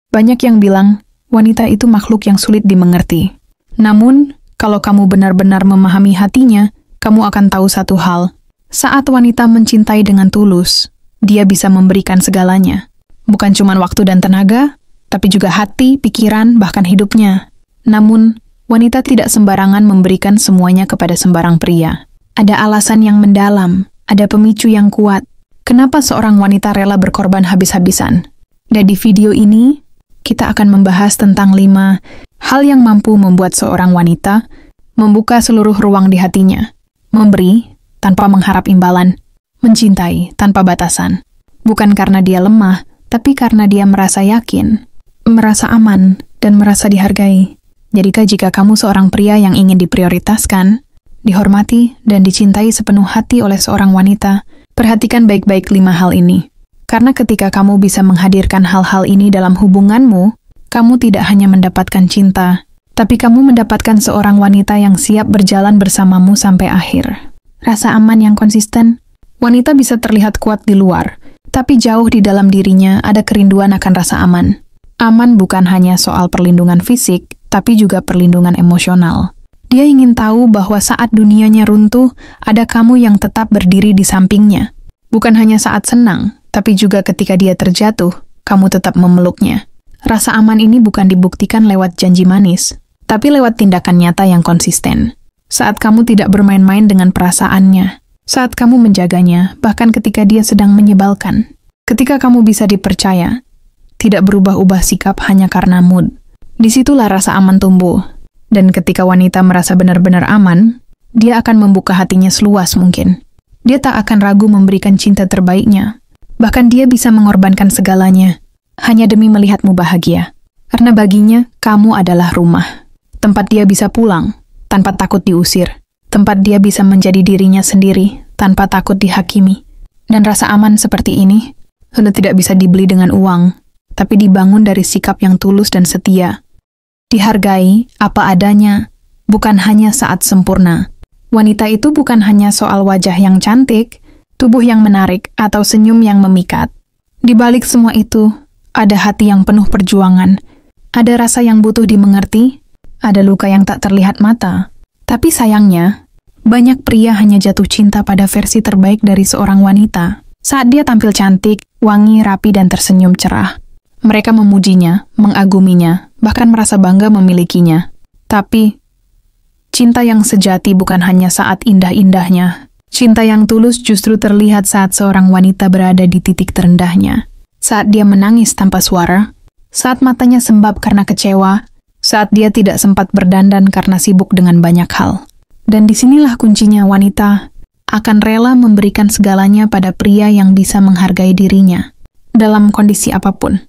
Banyak yang bilang, wanita itu makhluk yang sulit dimengerti. Namun, kalau kamu benar-benar memahami hatinya, kamu akan tahu satu hal. Saat wanita mencintai dengan tulus, dia bisa memberikan segalanya. Bukan cuma waktu dan tenaga, tapi juga hati, pikiran, bahkan hidupnya. Namun, wanita tidak sembarangan memberikan semuanya kepada sembarang pria. Ada alasan yang mendalam, ada pemicu yang kuat. Kenapa seorang wanita rela berkorban habis-habisan? Dan di video ini, kita akan membahas tentang 5 hal yang mampu membuat seorang wanita membuka seluruh ruang di hatinya, memberi tanpa mengharap imbalan, mencintai tanpa batasan. Bukan karena dia lemah, tapi karena dia merasa yakin, merasa aman, dan merasa dihargai. Jadikah jika kamu seorang pria yang ingin diprioritaskan, dihormati, dan dicintai sepenuh hati oleh seorang wanita, perhatikan baik-baik 5 hal ini. Karena ketika kamu bisa menghadirkan hal-hal ini dalam hubunganmu, kamu tidak hanya mendapatkan cinta, tapi kamu mendapatkan seorang wanita yang siap berjalan bersamamu sampai akhir. Rasa aman yang konsisten. Wanita bisa terlihat kuat di luar, tapi jauh di dalam dirinya ada kerinduan akan rasa aman. Aman bukan hanya soal perlindungan fisik, tapi juga perlindungan emosional. Dia ingin tahu bahwa saat dunianya runtuh, ada kamu yang tetap berdiri di sampingnya. Bukan hanya saat senang, tapi juga ketika dia terjatuh, kamu tetap memeluknya. Rasa aman ini bukan dibuktikan lewat janji manis, tapi lewat tindakan nyata yang konsisten. Saat kamu tidak bermain-main dengan perasaannya, saat kamu menjaganya, bahkan ketika dia sedang menyebalkan. Ketika kamu bisa dipercaya, tidak berubah-ubah sikap hanya karena mood. Disitulah rasa aman tumbuh. Dan ketika wanita merasa benar-benar aman, dia akan membuka hatinya seluas mungkin. Dia tak akan ragu memberikan cinta terbaiknya. Bahkan dia bisa mengorbankan segalanya, hanya demi melihatmu bahagia. Karena baginya, kamu adalah rumah. Tempat dia bisa pulang, tanpa takut diusir. Tempat dia bisa menjadi dirinya sendiri, tanpa takut dihakimi. Dan rasa aman seperti ini, sudah tidak bisa dibeli dengan uang, tapi dibangun dari sikap yang tulus dan setia. Dihargai apa adanya, bukan hanya saat sempurna. Wanita itu bukan hanya soal wajah yang cantik, tubuh yang menarik, atau senyum yang memikat. Di balik semua itu, ada hati yang penuh perjuangan, ada rasa yang butuh dimengerti, ada luka yang tak terlihat mata. Tapi sayangnya, banyak pria hanya jatuh cinta pada versi terbaik dari seorang wanita. Saat dia tampil cantik, wangi, rapi, dan tersenyum cerah. Mereka memujinya, mengaguminya, bahkan merasa bangga memilikinya. Tapi, cinta yang sejati bukan hanya saat indah-indahnya. Cinta yang tulus justru terlihat saat seorang wanita berada di titik terendahnya. Saat dia menangis tanpa suara, saat matanya sembab karena kecewa, saat dia tidak sempat berdandan karena sibuk dengan banyak hal. Dan disinilah kuncinya wanita akan rela memberikan segalanya pada pria yang bisa menghargai dirinya. Dalam kondisi apapun.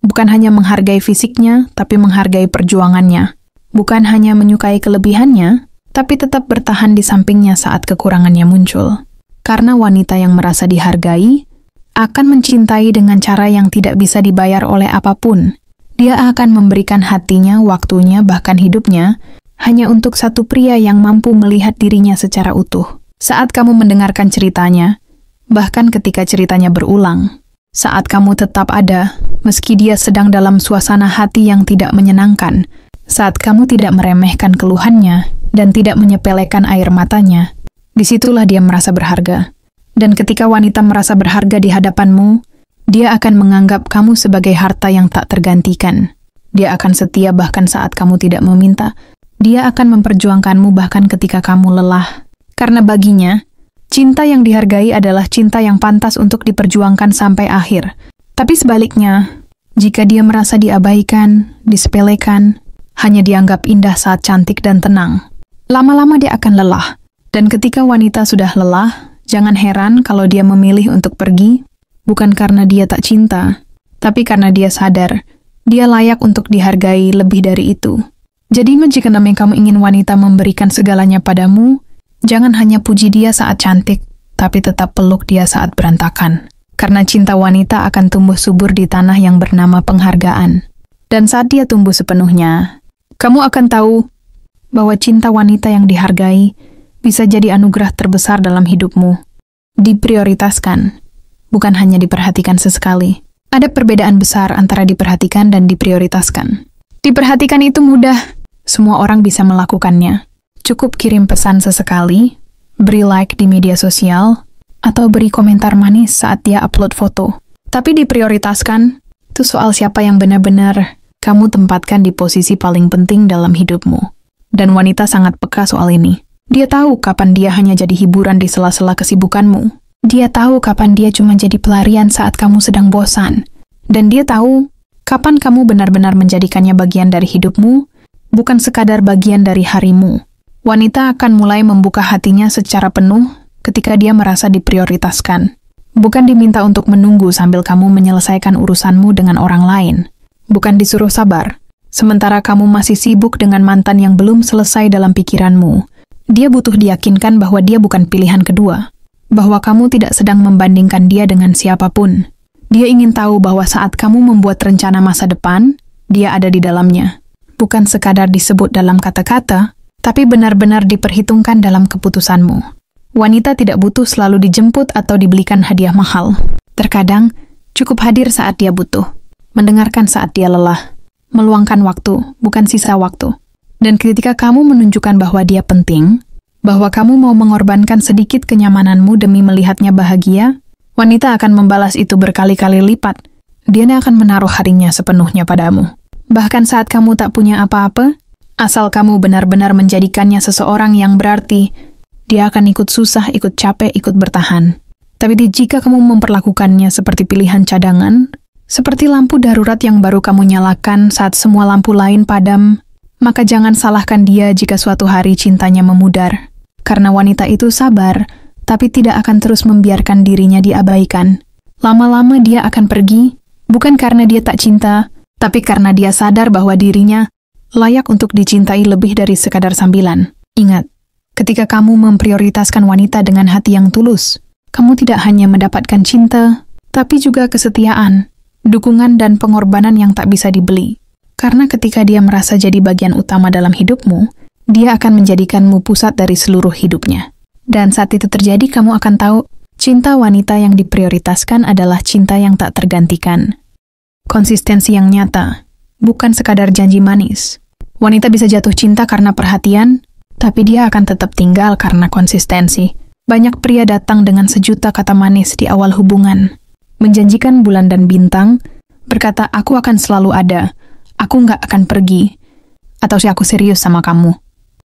Bukan hanya menghargai fisiknya, tapi menghargai perjuangannya. Bukan hanya menyukai kelebihannya, tapi tetap bertahan di sampingnya saat kekurangannya muncul. Karena wanita yang merasa dihargai akan mencintai dengan cara yang tidak bisa dibayar oleh apapun. Dia akan memberikan hatinya, waktunya, bahkan hidupnya, hanya untuk satu pria yang mampu melihat dirinya secara utuh. Saat kamu mendengarkan ceritanya, bahkan ketika ceritanya berulang, saat kamu tetap ada, meski dia sedang dalam suasana hati yang tidak menyenangkan, saat kamu tidak meremehkan keluhannya dan tidak menyepelekan air matanya, disitulah dia merasa berharga. Dan ketika wanita merasa berharga di hadapanmu, dia akan menganggap kamu sebagai harta yang tak tergantikan. Dia akan setia bahkan saat kamu tidak meminta. Dia akan memperjuangkanmu bahkan ketika kamu lelah. Karena baginya, cinta yang dihargai adalah cinta yang pantas untuk diperjuangkan sampai akhir. Tapi sebaliknya, jika dia merasa diabaikan, disepelekan, hanya dianggap indah saat cantik dan tenang, lama-lama dia akan lelah. Dan ketika wanita sudah lelah, jangan heran kalau dia memilih untuk pergi, bukan karena dia tak cinta, tapi karena dia sadar, dia layak untuk dihargai lebih dari itu. Jadi jika kamu ingin wanita memberikan segalanya padamu, jangan hanya puji dia saat cantik, tapi tetap peluk dia saat berantakan. Karena cinta wanita akan tumbuh subur di tanah yang bernama penghargaan. Dan saat dia tumbuh sepenuhnya, kamu akan tahu bahwa cinta wanita yang dihargai bisa jadi anugerah terbesar dalam hidupmu. Diprioritaskan, bukan hanya diperhatikan sesekali. Ada perbedaan besar antara diperhatikan dan diprioritaskan. Diperhatikan itu mudah, semua orang bisa melakukannya. Cukup kirim pesan sesekali, beri like di media sosial, atau beri komentar manis saat dia upload foto. Tapi diprioritaskan, itu soal siapa yang benar-benar kamu tempatkan di posisi paling penting dalam hidupmu. Dan wanita sangat peka soal ini. Dia tahu kapan dia hanya jadi hiburan di sela-sela kesibukanmu. Dia tahu kapan dia cuma jadi pelarian saat kamu sedang bosan. Dan dia tahu kapan kamu benar-benar menjadikannya bagian dari hidupmu, bukan sekadar bagian dari harimu. Wanita akan mulai membuka hatinya secara penuh ketika dia merasa diprioritaskan. Bukan diminta untuk menunggu sambil kamu menyelesaikan urusanmu dengan orang lain. Bukan disuruh sabar, sementara kamu masih sibuk dengan mantan yang belum selesai dalam pikiranmu. Dia butuh diyakinkan bahwa dia bukan pilihan kedua. Bahwa kamu tidak sedang membandingkan dia dengan siapapun. Dia ingin tahu bahwa saat kamu membuat rencana masa depan, dia ada di dalamnya. Bukan sekadar disebut dalam kata-kata, tapi benar-benar diperhitungkan dalam keputusanmu. Wanita tidak butuh selalu dijemput atau dibelikan hadiah mahal. Terkadang, cukup hadir saat dia butuh. Mendengarkan saat dia lelah. Meluangkan waktu, bukan sisa waktu. Dan ketika kamu menunjukkan bahwa dia penting, bahwa kamu mau mengorbankan sedikit kenyamananmu demi melihatnya bahagia, wanita akan membalas itu berkali-kali lipat. Dia akan menaruh harinya sepenuhnya padamu. Bahkan saat kamu tak punya apa-apa, asal kamu benar-benar menjadikannya seseorang yang berarti, dia akan ikut susah, ikut capek, ikut bertahan. Tapi jika kamu memperlakukannya seperti pilihan cadangan, seperti lampu darurat yang baru kamu nyalakan saat semua lampu lain padam, maka jangan salahkan dia jika suatu hari cintanya memudar. Karena wanita itu sabar, tapi tidak akan terus membiarkan dirinya diabaikan. Lama-lama dia akan pergi, bukan karena dia tak cinta, tapi karena dia sadar bahwa dirinya layak untuk dicintai lebih dari sekadar sambilan. Ingat, ketika kamu memprioritaskan wanita dengan hati yang tulus, kamu tidak hanya mendapatkan cinta, tapi juga kesetiaan, dukungan dan pengorbanan yang tak bisa dibeli. Karena ketika dia merasa jadi bagian utama dalam hidupmu, dia akan menjadikanmu pusat dari seluruh hidupnya. Dan saat itu terjadi, kamu akan tahu, cinta wanita yang diprioritaskan adalah cinta yang tak tergantikan. Konsistensi yang nyata, bukan sekadar janji manis. Wanita bisa jatuh cinta karena perhatian, tapi dia akan tetap tinggal karena konsistensi. Banyak pria datang dengan sejuta kata manis di awal hubungan, menjanjikan bulan dan bintang, berkata, aku akan selalu ada, aku nggak akan pergi, atau si aku serius sama kamu.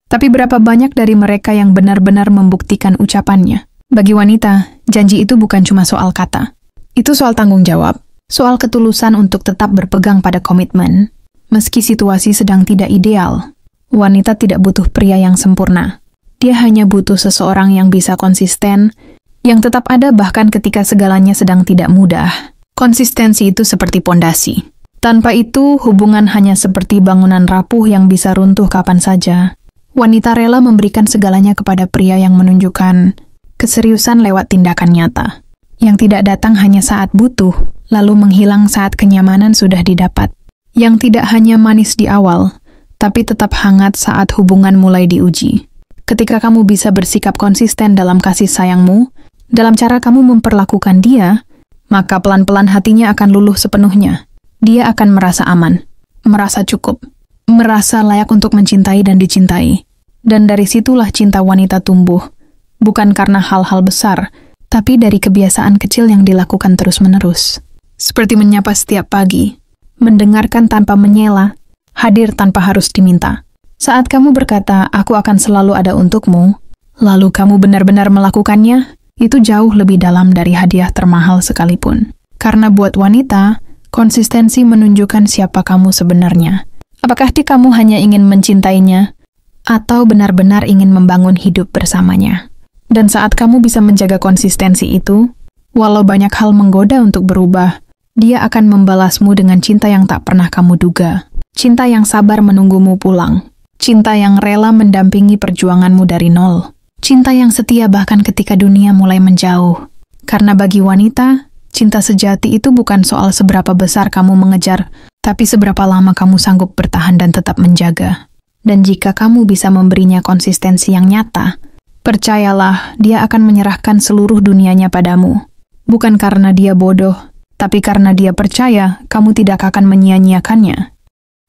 Tapi berapa banyak dari mereka yang benar-benar membuktikan ucapannya? Bagi wanita, janji itu bukan cuma soal kata. Itu soal tanggung jawab, soal ketulusan untuk tetap berpegang pada komitmen. Meski situasi sedang tidak ideal, wanita tidak butuh pria yang sempurna. Dia hanya butuh seseorang yang bisa konsisten, yang tetap ada bahkan ketika segalanya sedang tidak mudah. Konsistensi itu seperti pondasi. Tanpa itu, hubungan hanya seperti bangunan rapuh yang bisa runtuh kapan saja. Wanita rela memberikan segalanya kepada pria yang menunjukkan keseriusan lewat tindakan nyata, yang tidak datang hanya saat butuh, lalu menghilang saat kenyamanan sudah didapat, yang tidak hanya manis di awal, tapi tetap hangat saat hubungan mulai diuji. Ketika kamu bisa bersikap konsisten dalam kasih sayangmu, dalam cara kamu memperlakukan dia, maka pelan-pelan hatinya akan luluh sepenuhnya. Dia akan merasa aman, merasa cukup, merasa layak untuk mencintai dan dicintai. Dan dari situlah cinta wanita tumbuh, bukan karena hal-hal besar, tapi dari kebiasaan kecil yang dilakukan terus-menerus. Seperti menyapa setiap pagi, mendengarkan tanpa menyela, hadir tanpa harus diminta. Saat kamu berkata, aku akan selalu ada untukmu, lalu kamu benar-benar melakukannya, itu jauh lebih dalam dari hadiah termahal sekalipun. Karena buat wanita, konsistensi menunjukkan siapa kamu sebenarnya. Apakah kamu hanya ingin mencintainya, atau benar-benar ingin membangun hidup bersamanya? Dan saat kamu bisa menjaga konsistensi itu, walau banyak hal menggoda untuk berubah, dia akan membalasmu dengan cinta yang tak pernah kamu duga. Cinta yang sabar menunggumu pulang. Cinta yang rela mendampingi perjuanganmu dari nol. Cinta yang setia bahkan ketika dunia mulai menjauh. Karena bagi wanita, cinta sejati itu bukan soal seberapa besar kamu mengejar, tapi seberapa lama kamu sanggup bertahan dan tetap menjaga. Dan jika kamu bisa memberinya konsistensi yang nyata, percayalah dia akan menyerahkan seluruh dunianya padamu. Bukan karena dia bodoh, Tapi karena dia percaya, kamu tidak akan menyia-nyiakannya.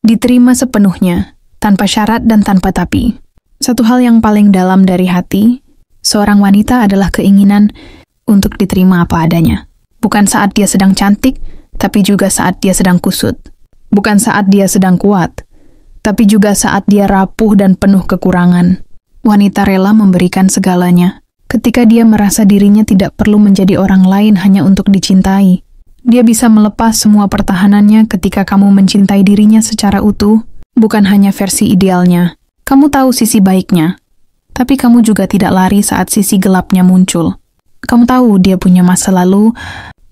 Diterima sepenuhnya, tanpa syarat dan tanpa tapi. Satu hal yang paling dalam dari hati seorang wanita adalah keinginan untuk diterima apa adanya. Bukan saat dia sedang cantik, tapi juga saat dia sedang kusut. Bukan saat dia sedang kuat, tapi juga saat dia rapuh dan penuh kekurangan. Wanita rela memberikan segalanya. Ketika dia merasa dirinya tidak perlu menjadi orang lain hanya untuk dicintai. Dia bisa melepas semua pertahanannya ketika kamu mencintai dirinya secara utuh, bukan hanya versi idealnya. Kamu tahu sisi baiknya, tapi kamu juga tidak lari saat sisi gelapnya muncul. Kamu tahu dia punya masa lalu,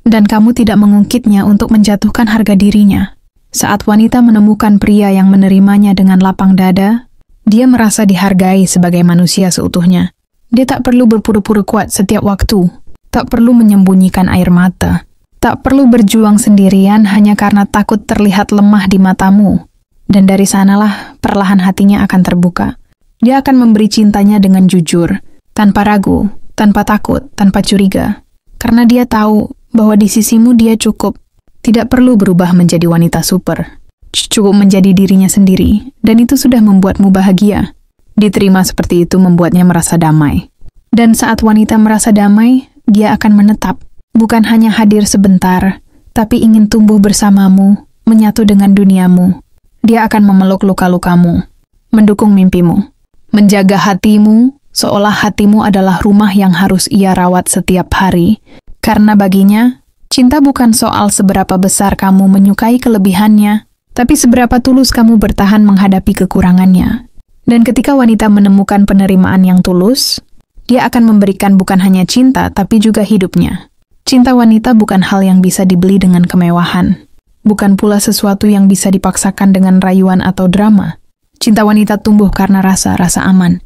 dan kamu tidak mengungkitnya untuk menjatuhkan harga dirinya. Saat wanita menemukan pria yang menerimanya dengan lapang dada, dia merasa dihargai sebagai manusia seutuhnya. Dia tak perlu berpura-pura kuat setiap waktu, tak perlu menyembunyikan air mata, tak perlu berjuang sendirian hanya karena takut terlihat lemah di matamu. Dan dari sanalah perlahan hatinya akan terbuka. Dia akan memberi cintanya dengan jujur, tanpa ragu, tanpa takut, tanpa curiga. Karena dia tahu bahwa di sisimu dia cukup. Tidak perlu berubah menjadi wanita super. Cukup menjadi dirinya sendiri, dan itu sudah membuatmu bahagia. Diterima seperti itu membuatnya merasa damai. Dan saat wanita merasa damai, dia akan menetap. Bukan hanya hadir sebentar, tapi ingin tumbuh bersamamu, menyatu dengan duniamu. Dia akan memeluk luka-lukamu, mendukung mimpimu, menjaga hatimu, seolah hatimu adalah rumah yang harus ia rawat setiap hari. Karena baginya, cinta bukan soal seberapa besar kamu menyukai kelebihannya, tapi seberapa tulus kamu bertahan menghadapi kekurangannya. Dan ketika wanita menemukan penerimaan yang tulus, dia akan memberikan bukan hanya cinta, tapi juga hidupnya. Cinta wanita bukan hal yang bisa dibeli dengan kemewahan. Bukan pula sesuatu yang bisa dipaksakan dengan rayuan atau drama. Cinta wanita tumbuh karena rasa aman.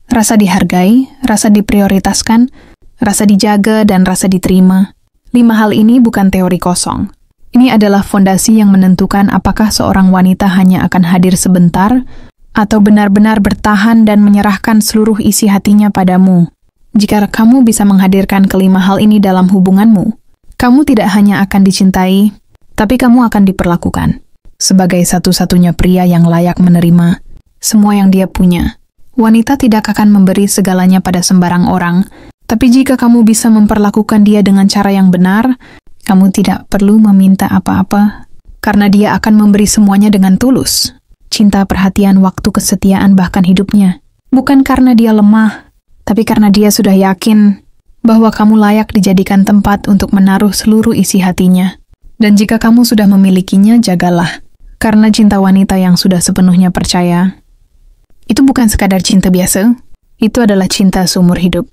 Rasa dihargai, rasa diprioritaskan, rasa dijaga, dan rasa diterima. 5 hal ini bukan teori kosong. Ini adalah fondasi yang menentukan apakah seorang wanita hanya akan hadir sebentar, atau benar-benar bertahan dan menyerahkan seluruh isi hatinya padamu. Jika kamu bisa menghadirkan kelima hal ini dalam hubunganmu, kamu tidak hanya akan dicintai, tapi kamu akan diperlakukan sebagai satu-satunya pria yang layak menerima semua yang dia punya. Wanita tidak akan memberi segalanya pada sembarang orang, tapi jika kamu bisa memperlakukan dia dengan cara yang benar, kamu tidak perlu meminta apa-apa, karena dia akan memberi semuanya dengan tulus. Cinta, perhatian, waktu, kesetiaan, bahkan hidupnya. Bukan karena dia lemah, tapi karena dia sudah yakin bahwa kamu layak dijadikan tempat untuk menaruh seluruh isi hatinya. Dan jika kamu sudah memilikinya, jagalah. Karena cinta wanita yang sudah sepenuhnya percaya, itu bukan sekadar cinta biasa, itu adalah cinta seumur hidup.